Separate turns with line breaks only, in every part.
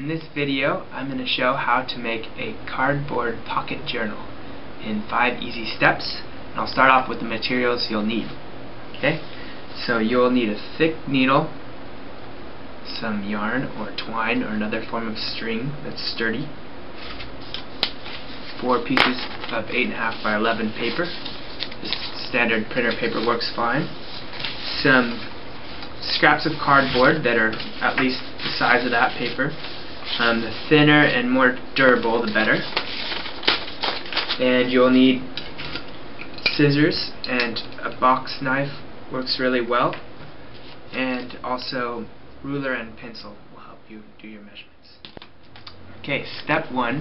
In this video, I'm going to show how to make a cardboard pocket journal in 5 easy steps. And I'll start off with the materials you'll need. Okay? So you'll need a thick needle, some yarn or twine or another form of string that's sturdy, 4 pieces of 8.5 by 11 paper. This standard printer paper works fine. Some scraps of cardboard that are at least the size of that paper. The thinner and more durable, the better. And you'll need scissors, and a box knife works really well. And also ruler and pencil will help you do your measurements. Okay, step 1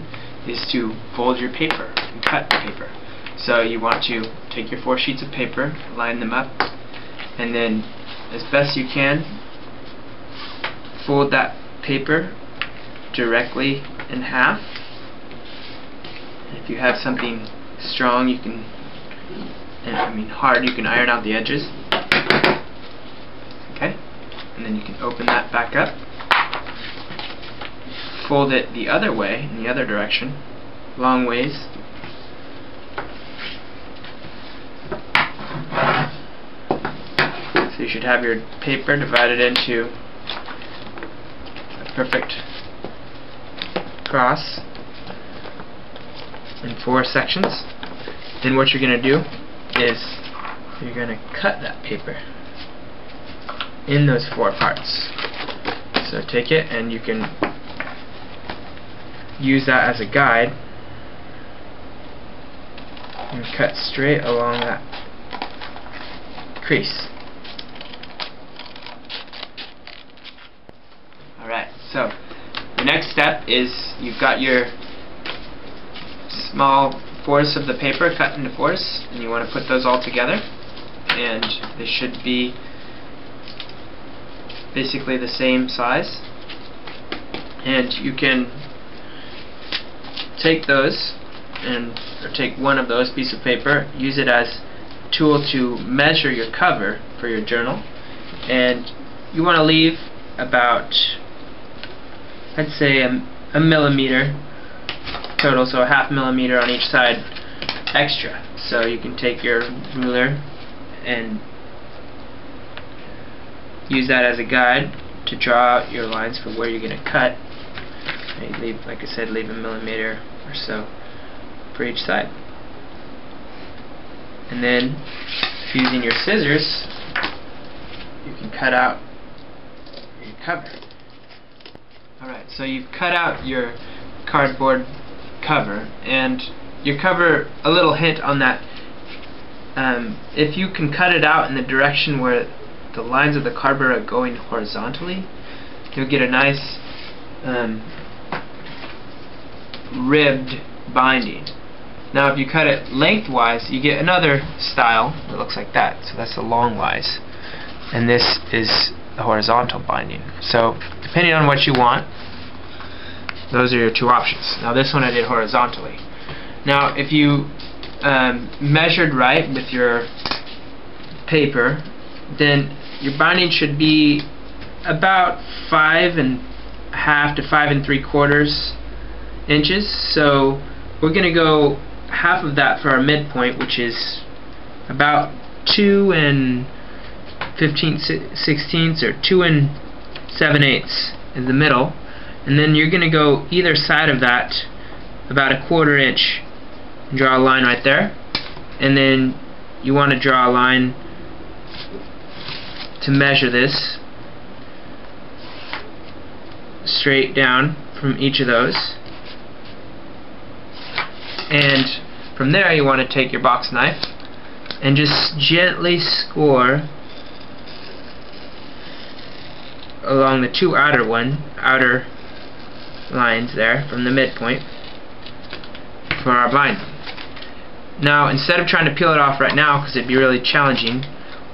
is to fold your paper and cut the paper. So you want to take your 4 sheets of paper, line them up, and then as best you can fold that paper directly in half. And if you have something strong, you can, hard, you can iron out the edges. Okay, and then you can open that back up, fold it the other way, in the other direction, long ways. So you should have your paper divided into a perfect cross in 4 sections. Then what you're going to do is you're going to cut that paper in those 4 parts. So take it, and you can use that as a guide and cut straight along that crease. Alright, so the next step is you've got your small 4ths of the paper cut into 4ths, and you want to put those all together, and they should be basically the same size. And you can take those or take one of those pieces of paper, use it as a tool to measure your cover for your journal, and you want to leave about, I'd say, a millimeter total, so a ½ millimeter on each side extra. So you can take your ruler and use that as a guide to draw out your lines for where you're going to cut. And leave, like I said, leave a millimeter or so for each side. And then, using your scissors, you can cut out your cover. Alright, so you've cut out your cardboard cover, and your cover, a little hint on that, if you can cut it out in the direction where the lines of the cardboard are going horizontally, you'll get a nice ribbed binding. Now if you cut it lengthwise, you get another style that looks like that. So that's the longwise, and this is the horizontal binding. So depending on what you want, those are your 2 options. Now this one I did horizontally. Now if you measured right with your paper, then your binding should be about 5.5 to 5 3/4 inches. So we're going to go half of that for our midpoint, which is about 2 15/16 or 2 7/8 in the middle, and then you're going to go either side of that about 1/4 inch and draw a line right there, and then you want to draw a line to measure this straight down from each of those, and from there you want to take your box knife and just gently score along the 2 outer lines there from the midpoint for our binding. Now instead of trying to peel it off right now, because it'd be really challenging,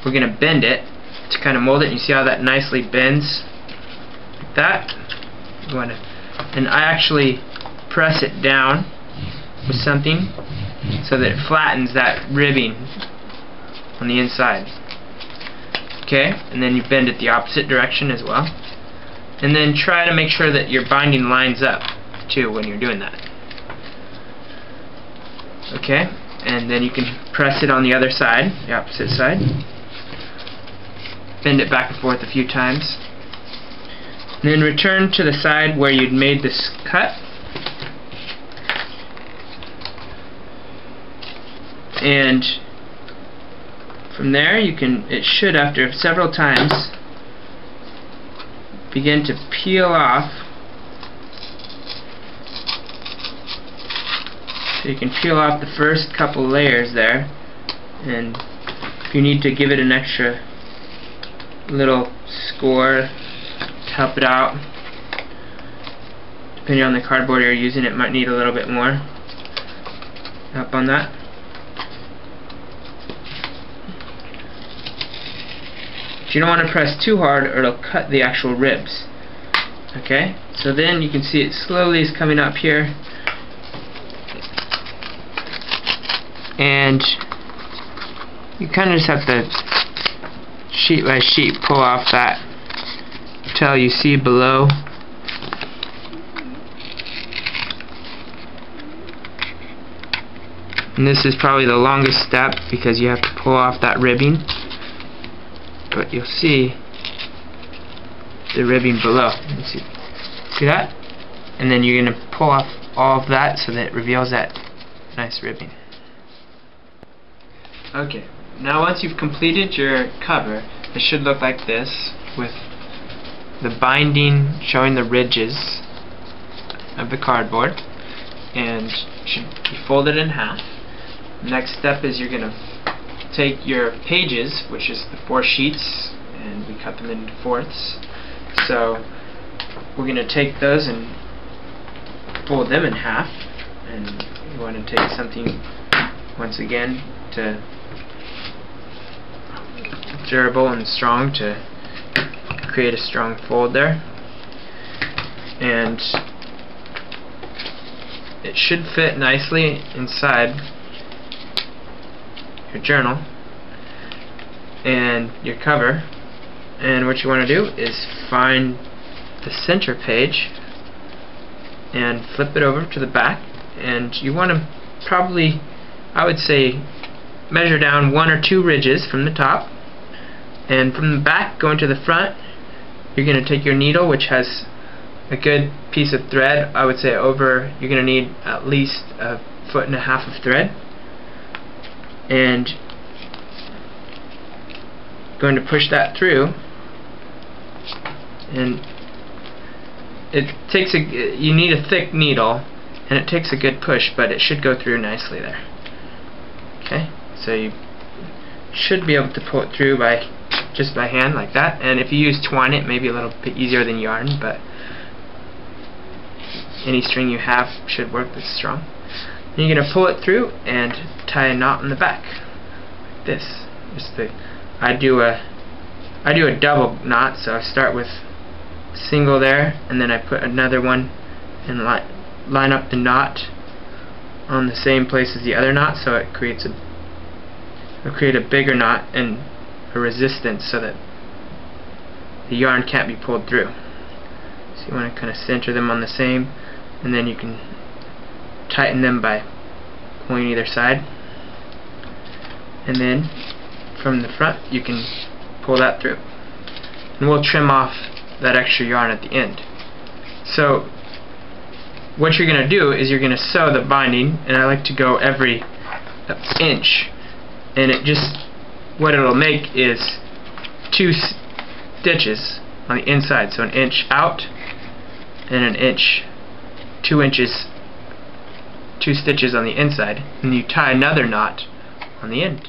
we're going to bend it to kind of mold it. And you see how that nicely bends like that? You want to, and I actually press it down with something so that it flattens that ribbing on the inside. Okay, and then you bend it the opposite direction as well. And then try to make sure that your binding lines up too when you're doing that. Okay, and then you can press it on the other side, the opposite side. Bend it back and forth a few times. And then return to the side where you'd made this cut. And from there it should, after several times, begin to peel off. So you can peel off the first couple layers there, and if you need to give it an extra little score to help it out, depending on the cardboard you're using, it might need a little bit more help on that. But you don't want to press too hard or it'll cut the actual ribs. Okay, so then you can see it slowly is coming up here, and you kind of just have to sheet by sheet pull off that till you see below. And this is probably the longest step because you have to pull off that ribbing, but you'll see the ribbing below. See that? And then you're going to pull off all of that so that it reveals that nice ribbing. Okay, now once you've completed your cover, it should look like this, with the binding showing the ridges of the cardboard, and should be folded in half. Next step is you're going to take your pages, which is the 4 sheets, and we cut them into fourths. So we're going to take those and fold them in half, and you want to take something once again to durable and strong to create a strong fold there, and it should fit nicely inside your journal and your cover. And what you want to do is find the center page and flip it over to the back, and you want to probably, I would say, measure down 1 or 2 ridges from the top, and from the back going to the front you're going to take your needle, which has a good piece of thread. I would say you're going to need at least 1.5 feet of thread, and going to push that through, and you need a thick needle and it takes a good push, but it should go through nicely there. Okay, so you should be able to pull it through just by hand like that, and if you use twine it may be a little bit easier than yarn, but any string you have should work that's strong. Then you're going to pull it through and tie a knot in the back like this. I do a double knot, so I start with single there, and then I put another one and line up the knot on the same place as the other knot, so it create a bigger knot and a resistance so that the yarn can't be pulled through. So you want to kind of center them on the same, and then you can tighten them by pulling either side, and then from the front you can pull that through, and we'll trim off that extra yarn at the end. So what you're going to do is you're going to sew the binding, and I like to go every inch, and what it'll make is 2 stitches on the inside, so 1 inch out and 1 inch, 2 inches, 2 stitches on the inside, and you tie another knot on the end.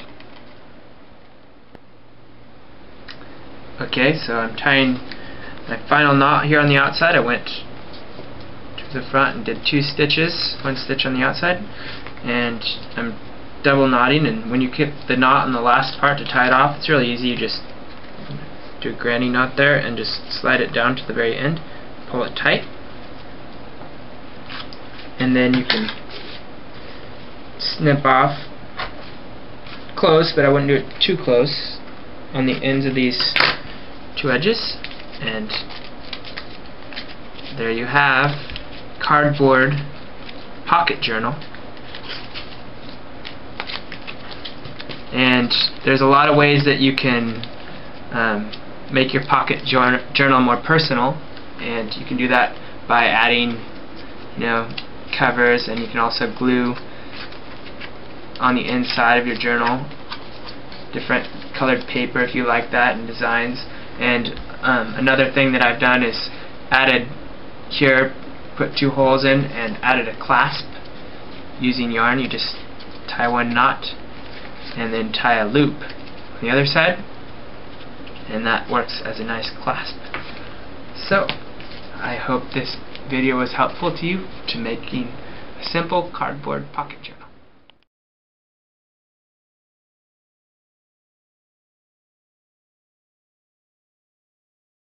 Okay, so I'm tying my final knot here on the outside. I went to the front and did 2 stitches, 1 stitch on the outside, and I'm double knotting, and when you get the knot on the last part to tie it off, it's really easy. You just do a granny knot there and just slide it down to the very end, pull it tight, and then you can snip off close, but I wouldn't do it too close, on the ends of these 2 edges, and there you have cardboard pocket journal. And there's a lot of ways that you can make your pocket journal more personal, and you can do that by adding, covers, and you can also glue on the inside of your journal different colored paper if you like that, and designs. And another thing that I've done is added here, put 2 holes in and added a clasp using yarn. You just tie one knot and then tie a loop on the other side, and that works as a nice clasp. So I hope this video was helpful to you to making a simple cardboard pocket journal.